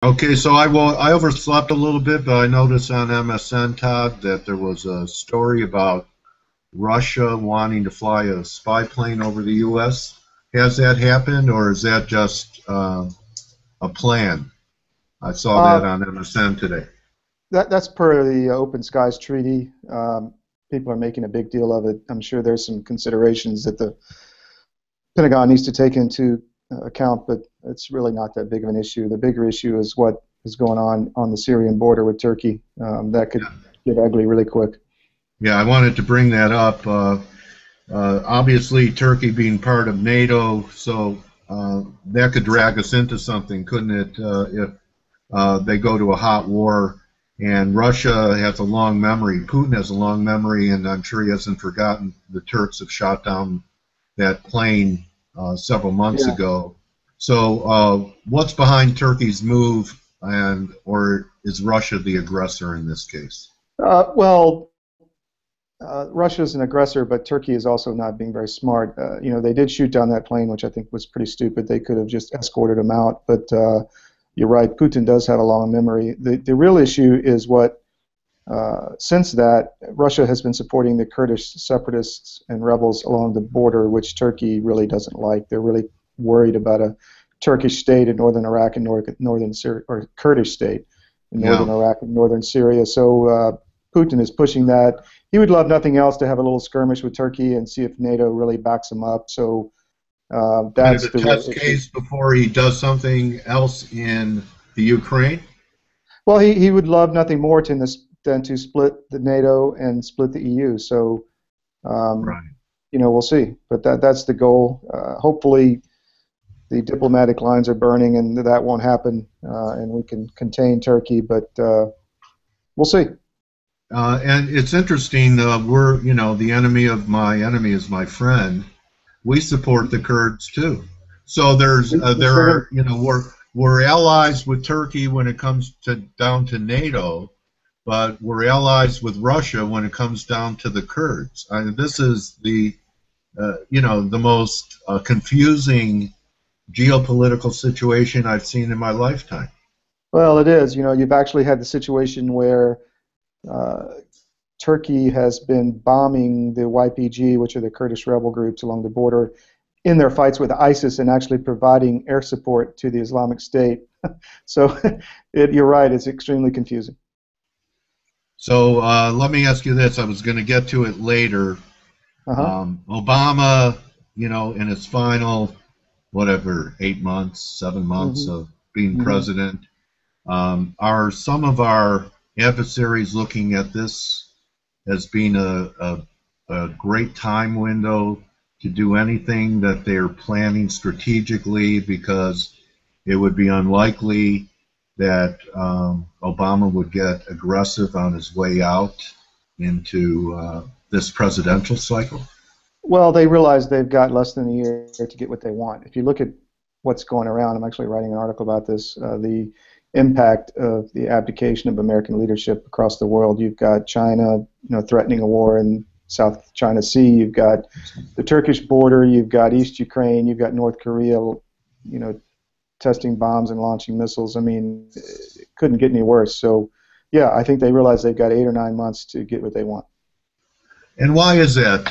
Okay, so I overslept a little bit, but I noticed on MSN, Todd, that there was a story about Russia wanting to fly a spy plane over the U.S. Has that happened, or is that just a plan? I saw that Uh, on MSN today. that's per the Open Skies Treaty. People are making a big deal of it. I'm sure there's some considerations that the Pentagon needs to take into account, but it's really not that big of an issue. The bigger issue is what is going on the Syrian border with Turkey. That could get ugly really quick. Yeah, I wanted to bring that up. Obviously, Turkey being part of NATO, so that could drag us into something, couldn't it? If they go to a hot war, and Russia has a long memory. Putin has a long memory, and I'm sure he hasn't forgotten the Turks have shot down that plane several months Yeah. ago. So, what's behind Turkey's move, and or is Russia the aggressor in this case? Well, Russia is an aggressor, but Turkey is also not being very smart. They did shoot down that plane, which I think was pretty stupid. They could have just escorted them out. But you're right, Putin does have a long memory. The real issue is since that, Russia has been supporting the Kurdish separatists and rebels along the border, which Turkey really doesn't like. They're really worried about a Turkish state in northern Iraq and northern Syria, or Kurdish state in Yeah. northern Iraq and northern Syria. So Putin is pushing that. He would love nothing else to have a little skirmish with Turkey and see if NATO really backs him up. So Kind of that's a the real test issue. case before he does something else in the Ukraine. Well, he would love nothing more than to split the NATO and split the EU. So um, Right. we'll see. But that's the goal. Hopefully, the diplomatic lines are burning, and that won't happen, and we can contain Turkey. But we'll see. And it's interesting. The enemy of my enemy is my friend. We support the Kurds too. So We there sure do. are, we're allies with Turkey when it comes to down to NATO, but we're allies with Russia when it comes down to the Kurds. This is the most confusing geopolitical situation I've seen in my lifetime. Well, it is. You've actually had the situation where uh, Turkey has been bombing the YPG, which are the Kurdish rebel groups along the border, in their fights with ISIS and actually providing air support to the Islamic State. So you're right, it's extremely confusing. So let me ask you this. I was going to get to it later. Uh-huh. Obama, in his final, whatever, 8 months, 7 months Hmm. of being Hmm. president, are some of our adversaries looking at this as being a great time window to do anything that they're planning strategically because it would be unlikely that Obama would get aggressive on his way out into this presidential cycle? Well, they realize they've got less than a year to get what they want. If you look at what's going around, I'm actually writing an article about this, the impact of the abdication of American leadership across the world. You've got China, threatening a war in South China Sea. You've got the Turkish border. You've got East Ukraine. You've got North Korea, testing bombs and launching missiles. I mean, it couldn't get any worse. So, yeah, I think they realize they've got 8 or 9 months to get what they want. And why is that?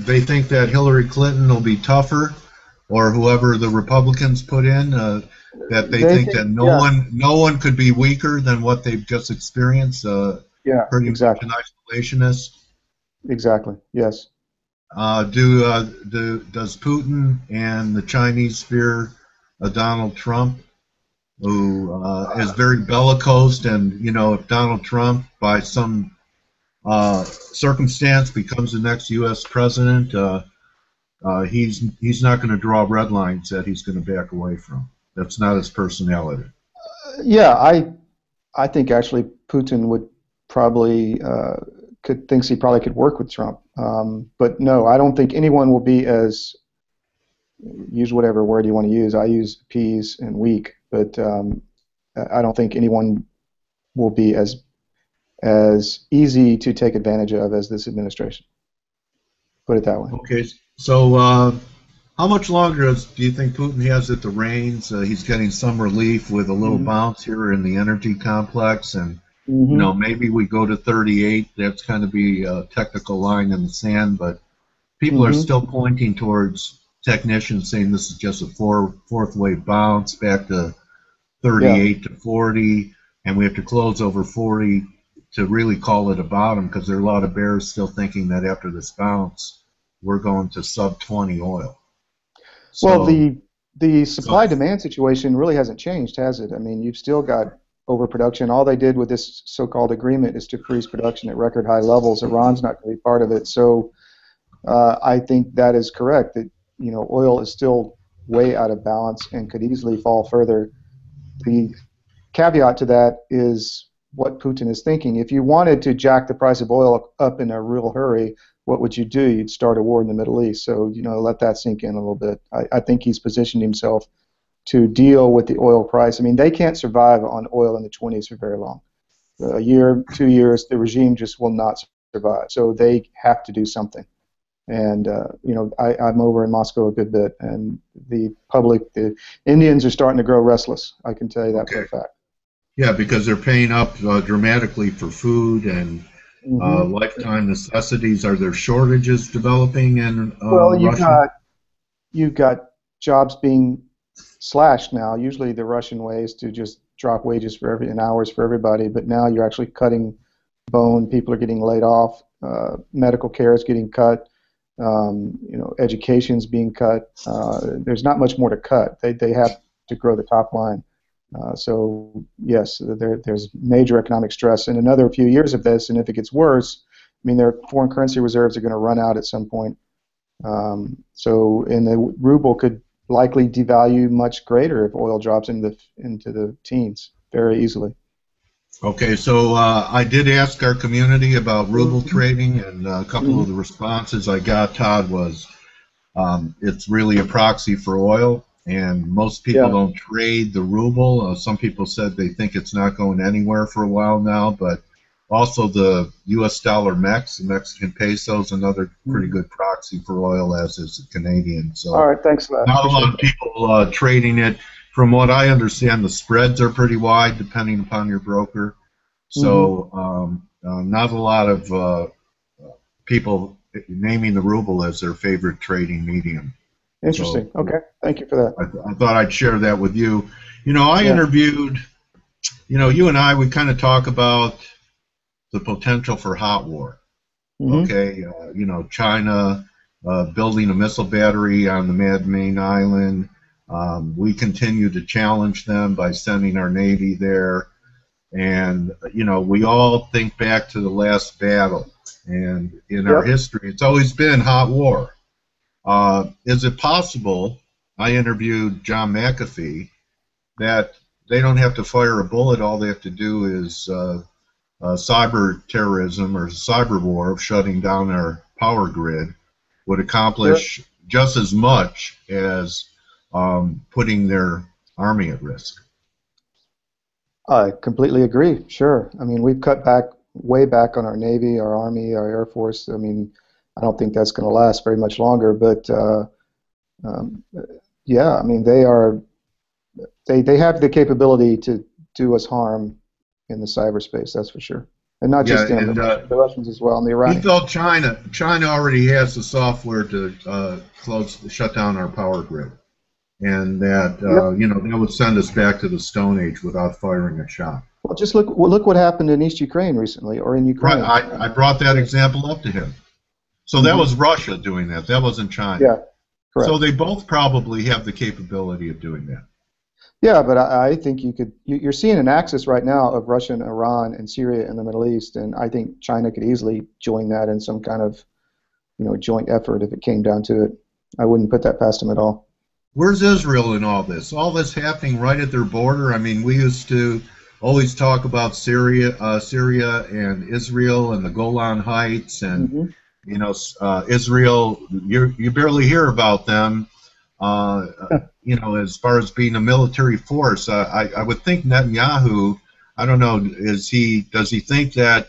They think that Hillary Clinton will be tougher, or whoever the Republicans put in. That they They think think, that no yeah, one, no one could be weaker than what they've just experienced. yeah, Pretty much exactly, an isolationist. exactly, yes. Does Putin and the Chinese fear Donald Trump, who is very bellicose, and if Donald Trump by some circumstance becomes the next U.S. president, he's not going to draw red lines that he's going to back away from. That's not his personality. Yeah, I think actually Putin would probably could thinks he probably could work with Trump. But no, I don't think anyone will be as use whatever word you want to use. I use peas and weak, but I don't think anyone will be as easy to take advantage of as this administration. Put it that way. Okay, so How much longer do you think Putin has at the reins? He's getting some relief with a little Mm-hmm. bounce here in the energy complex, and Mm-hmm. maybe we go to 38. That's kind of be a technical line in the sand, but people are Mm-hmm. still pointing towards technicians saying this is just a fourth wave bounce back to Yeah. 38 to 40, and we have to close over 40 to really call it a bottom because there are a lot of bears still thinking that after this bounce, we're going to sub 20 oil. Well, So, the so supply demand situation really hasn't changed, has it? I mean, you've still got overproduction. All they did with this so-called agreement is to freeze production at record high levels. Iran's not going to be part of it. So I think that is correct. That oil is still way out of balance and could easily fall further. The caveat to that is what Putin is thinking. If you wanted to jack the price of oil up in a real hurry, what would you do? You'd start a war in the Middle East. So, let that sink in a little bit. I think he's positioned himself to deal with the oil price. I mean, they can't survive on oil in the 20s for very long. A year, 2 years, the regime just will not survive. So they have to do something. And I'm over in Moscow a good bit, and the Indians are starting to grow restless. I can tell you that for okay, a fact. yeah, because they're paying up dramatically for food and Hmm. lifetime necessities. Are there shortages developing in Well, Russia? you've got jobs being slashed now. Usually, the Russian way is to just drop wages and hours for everybody, but now you're actually cutting bone. People are getting laid off. Medical care is getting cut. Education's being cut. There's not much more to cut. They have to grow the top line. So yes, there's major economic stress. In another few years of this, and if it gets worse, I mean, their foreign currency reserves are going to run out at some point. And the ruble could likely devalue much greater if oil drops into the teens very easily. Okay, so I did ask our community about ruble Hmm. trading, and a couple of the Hmm. responses I got, Todd, was it's really a proxy for oil, and most people Yeah. don't trade the ruble. Some people said they think it's not going anywhere for a while now, but also the U.S. dollar MEX, the Mexican peso, is another pretty Mhm. good proxy for oil, as is the Canadian. All So right. Thanks for that. not a lot Appreciate of that. people trading it. From what I understand, the spreads are pretty wide depending upon your broker. Hmm. So not a lot of people naming the ruble as their favorite trading medium. So Interesting. Okay. Thank you for that. I thought I'd share that with you. I Yeah. interviewed, you and I, we kind of talk about the potential for hot war. Hmm. Okay, China building a missile battery on the Mad Main Island. We continue to challenge them by sending our Navy there. And, we all think back to the last battle. And in our Yep. history, it's always been hot war. Is it possible? I interviewed John McAfee that they don't have to fire a bullet. All they have to do is cyber terrorism or cyber war of shutting down our power grid would Sure. accomplish just as much as putting their army at risk. I completely agree. Sure. I mean, we've cut back way back on our Navy, our Army, our Air Force. I mean, I don't think that's going to last very much longer. But um, yeah, I mean, they have the capability to do us harm in the cyberspace. That's for sure. And not Yeah, just them, and The Russians as well, and the he Iranians. felt China already has the software to shut down our power grid, and that Yep. that would send us back to the Stone Age without firing a shot. Well, just look what happened in East Ukraine recently, or in Right, Ukraine. I brought that Yeah. example up to him. So that Hmm. was Russia doing that. That wasn't China. Yeah. So Correct. they both probably have the capability of doing that. Yeah, but I think you're seeing an axis right now of Russia and Iran and Syria in the Middle East, and I think China could easily join that in some kind of joint effort if it came down to it. I wouldn't put that past them at all. Where's Israel in all this? All this happening right at their border. I mean, we used to always talk about Syria and Israel and the Golan Heights, and Hmm. Israel. You barely hear about them. As far as being a military force, I would think Netanyahu. I don't know. Does he think that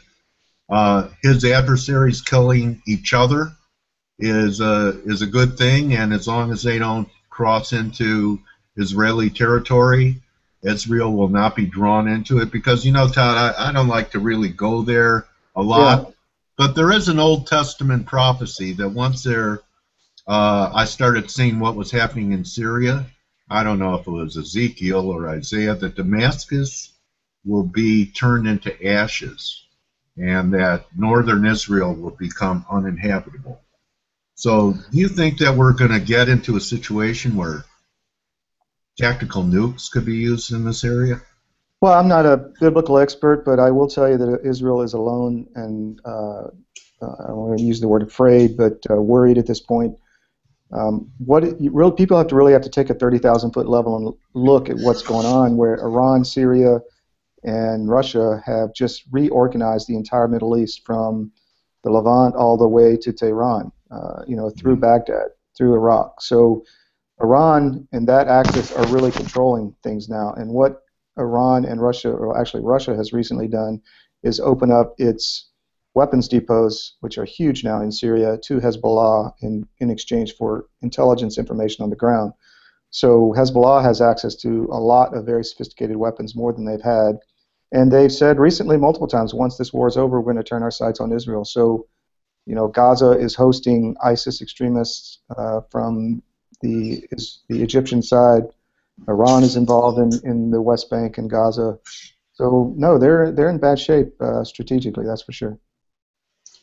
his adversaries killing each other is a good thing, and as long as they don't cross into Israeli territory, Israel will not be drawn into it. Because Todd, I don't like to really go there a Yeah. lot, but there is an Old Testament prophecy that once I started seeing what was happening in Syria. I don't know if it was Ezekiel or Isaiah, that Damascus will be turned into ashes, and that northern Israel will become uninhabitable. So do you think that we're going to get into a situation where tactical nukes could be used in this area? Well, I'm not a biblical expert, but I will tell you that Israel is alone and I don't want to use the word afraid, but worried at this point. People have to take a 30,000-foot level and look at what's going on, where Iran, Syria, and Russia have just reorganized the entire Middle East from the Levant all the way to Tehran, through Baghdad, through Iraq. So Iran and that axis are really controlling things now. And what Iran and Russia, or actually Russia, has recently done is open up its weapons depots, which are huge now in Syria, to Hezbollah in exchange for intelligence information on the ground. So Hezbollah has access to a lot of very sophisticated weapons, more than they've had. And they've said recently multiple times, once this war is over, we're going to turn our sights on Israel. So, Gaza is hosting ISIS extremists from the Egyptian side. Iran is involved in the West Bank and Gaza. So, no, they're in bad shape strategically, that's for sure.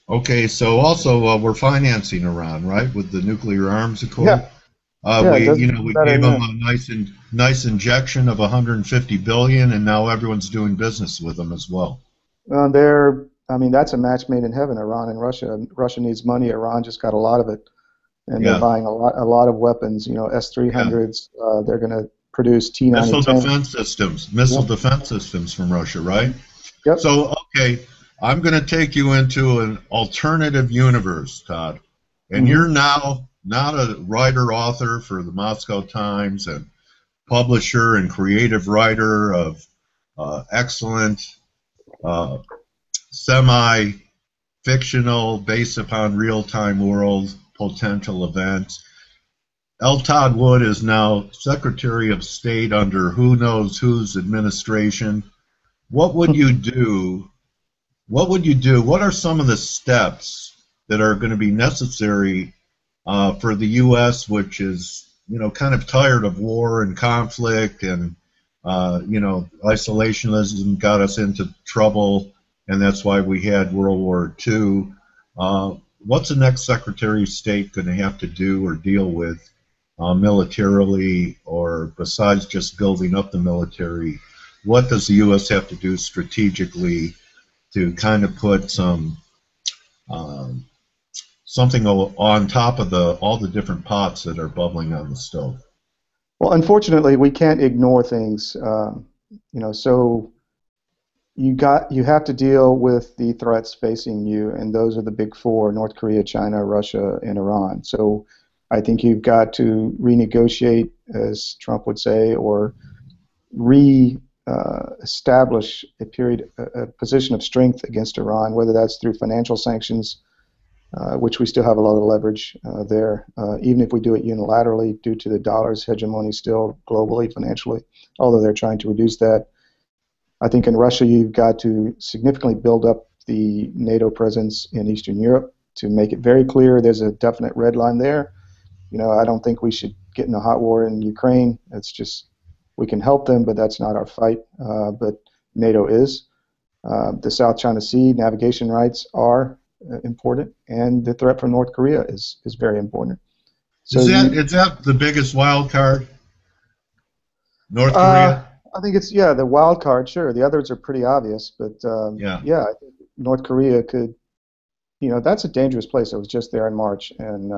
Okay, so also we're financing Iran, right, with the nuclear arms accord. Yeah. We gave them a nice injection of 150 billion, and now everyone's doing business with them as well. That's a match made in heaven, Iran and Russia. Russia needs money. Iran just got a lot of it, and they're buying a lot of weapons. S-300s. They're going to produce T-90 missile defense systems from Russia, right? Yep. So okay, I'm going to take you into an alternative universe, Todd, and you're now not a writer-author for the Moscow Times and publisher and creative writer of excellent semi-fictional, based upon real-time world potential events. Todd Wood is now Secretary of State under who knows whose administration. What would you do? What would you do? What are some of the steps that are going to be necessary for the U.S., which is, kind of tired of war and conflict, and isolationism got us into trouble, and that's why we had World War II. What's the next Secretary of State going to have to do or deal with militarily, or besides just building up the military? What does the U.S. have to do strategically to kind of put something on top of all the different pots that are bubbling on the stove? Well, unfortunately, we can't ignore things. So you have to deal with the threats facing you, and those are the big four: North Korea, China, Russia, and Iran. So I think you've got to renegotiate, as Trump would say, or establish a position of strength against Iran, whether that's through financial sanctions, which we still have a lot of leverage there, even if we do it unilaterally due to the dollar's hegemony still globally, financially, although they're trying to reduce that. I think in Russia you've got to significantly build up the NATO presence in Eastern Europe to make it very clear there's a definite red line there. I don't think we should get in a hot war in Ukraine. It's just, we can help them, but that's not our fight. But NATO is. The South China Sea navigation rights are important, and the threat from North Korea is very important. So is that the biggest wild card? North Korea? I think it's, the wild card, sure. The others are pretty obvious, but I think North Korea could, that's a dangerous place. I was just there in March, and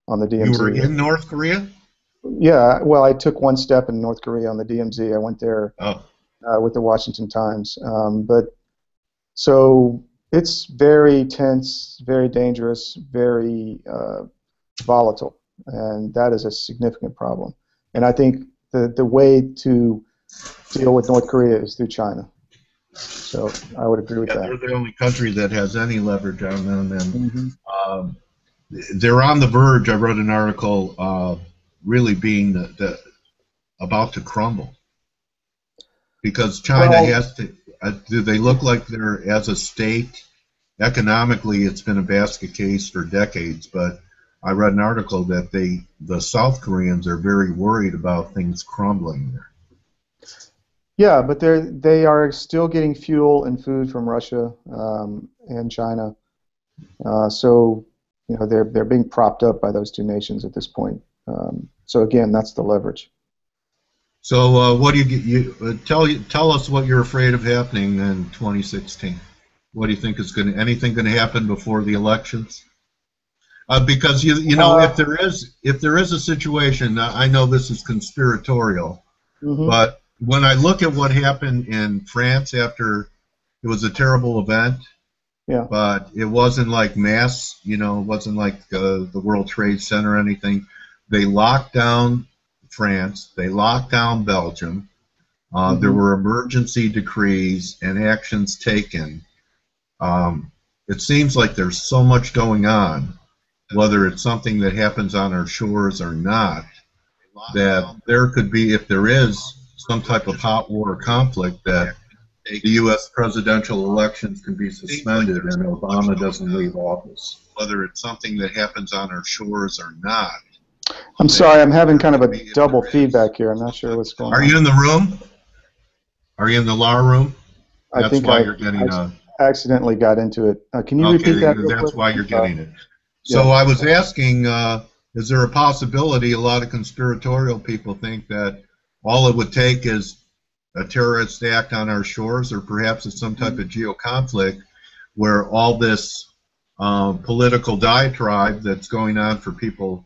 on the DMZ. You were in North Korea? Yeah, well, I took one step in North Korea on the DMZ. I went there with the Washington Times. So it's very tense, very dangerous, very volatile, and that is a significant problem. And I think the way to deal with North Korea is through China. So I would agree with that. They're the only country that has any leverage on them. And they're on the verge. I read an article really being about to crumble because China Well, has to. Do they look like they're, as a state, economically, it's been a basket case for decades, but I read an article that the South Koreans are very worried about things crumbling there. yeah, but they are still getting fuel and food from Russia and China. So you know they're being propped up by those two nations at this point. So again, that's the leverage. So what do tell us what you're afraid of happening in 2016? What do you think is anything going to happen before the elections? Because you know if there is a situation, I know this is conspiratorial, Mm-hmm. but when I look at what happened in France after it was a terrible event, Yeah. but it wasn't like mass, it wasn't like the World Trade Center or anything. They locked down France, they locked down Belgium. There Mm-hmm. were emergency decrees and actions taken. It seems like there's so much going on, whether it's something that happens on our shores or not, that there could be, if there is some type of hot war conflict, that the U.S. presidential elections can be suspended and Obama doesn't leave office, whether it's something that happens on our shores or not. I'm sorry, I'm having kind of a double feedback here. I'm not sure what's going on. Are you in the room? Are you in the law room? I think you're getting accidentally got into it. Can you repeat that real quick? That's why you're getting it. So I was asking, is there a possibility a lot of conspiratorial people think that all it would take is a terrorist act on our shores, or perhaps it's some type of geo-conflict where all this political diatribe that's going on for people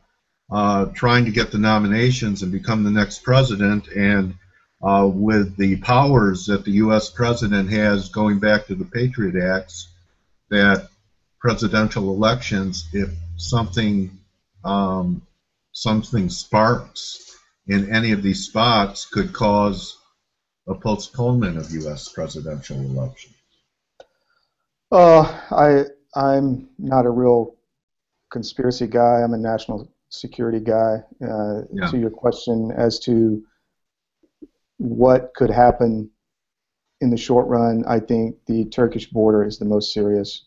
trying to get the nominations and become the next president, and with the powers that the U.S. president has going back to the Patriot Acts, that presidential elections, if something sparks in any of these spots, could cause a postponement of U.S. presidential election? I'm not a real conspiracy guy. I'm a national security guy. To your question as to what could happen in the short run, I think the Turkish border is the most serious.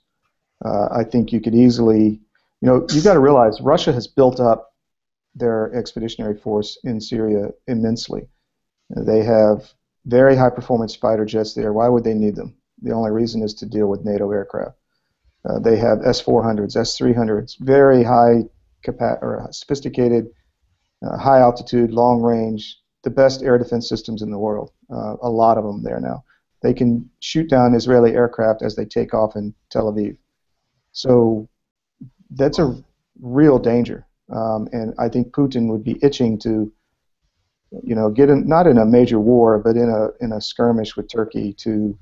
I think you could easily, you've got to realize Russia has built up their expeditionary force in Syria immensely. They have very high performance fighter jets there. Why would they need them? The only reason is to deal with NATO aircraft. They have S-400s, S-300s, very high sophisticated, high altitude, long range, the best air defense systems in the world. A lot of them there now. They can shoot down Israeli aircraft as they take off in Tel Aviv. So that's a real danger. And I think Putin would be itching to, get not in a major war, but in a skirmish with Turkey to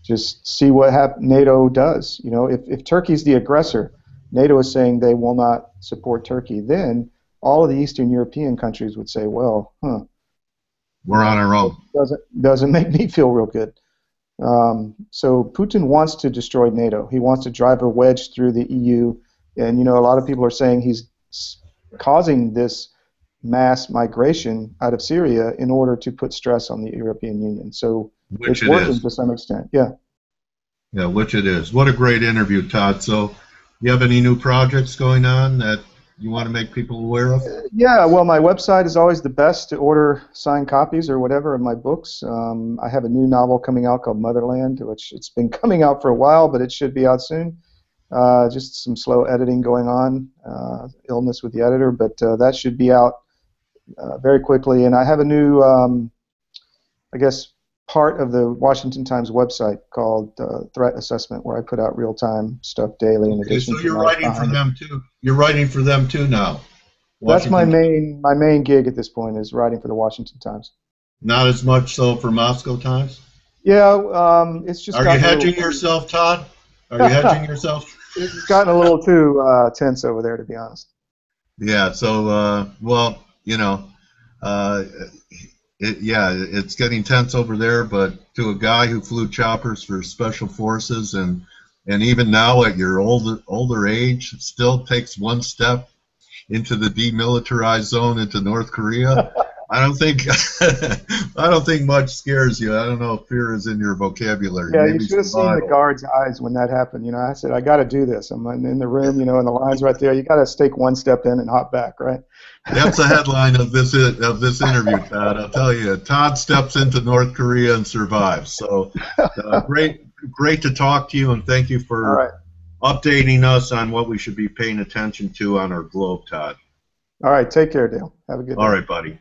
just see what NATO does. If Turkey's the aggressor, NATO is saying they will not support Turkey, then all of the Eastern European countries would say, well, we're on our own. Doesn't make me feel real good. So Putin wants to destroy NATO. He wants to drive a wedge through the EU, and a lot of people are saying he's causing this mass migration out of Syria in order to put stress on the European Union. So it's working to some extent. Yeah. Yeah, which it is. What a great interview, Todd. So, you have any new projects going on that you want to make people aware of? Yeah, well, my website is always the best to order signed copies or whatever of my books. I have a new novel coming out called Motherland, which it's been coming out for a while, but it should be out soon. Just some slow editing going on, illness with the editor, but that should be out very quickly. And I have a new, part of the Washington Times website called Threat Assessment, where I put out real-time stuff daily. In addition, so you're writing for them too. You're writing for them too now. That's my main gig at this point, is writing for the Washington Times. Not as much so for Moscow Times. Yeah, it's just. Are you hedging yourself, Todd? Are you hedging yourself? It's gotten a little too tense over there, to be honest. Yeah. So, it's getting tense over there. But to a guy who flew choppers for special forces and and even now at your older age, it still takes one step into the demilitarized zone into North Korea. I don't think I don't think much scares you. I don't know if fear is in your vocabulary. Yeah, you Maybe should have seen the survival. guard's eyes when that happened. You know, I said, I got to do this. I'm in the room, you know, and the line's right there. You got to take one step in and hop back, right? That's the headline of this interview, Todd. I'll tell you. Todd steps into North Korea and survives. So great to talk to you, and thank you All for right. updating us on what we should be paying attention to on our globe, Todd. All right. Take care, Dale. Have a good All day. right, buddy.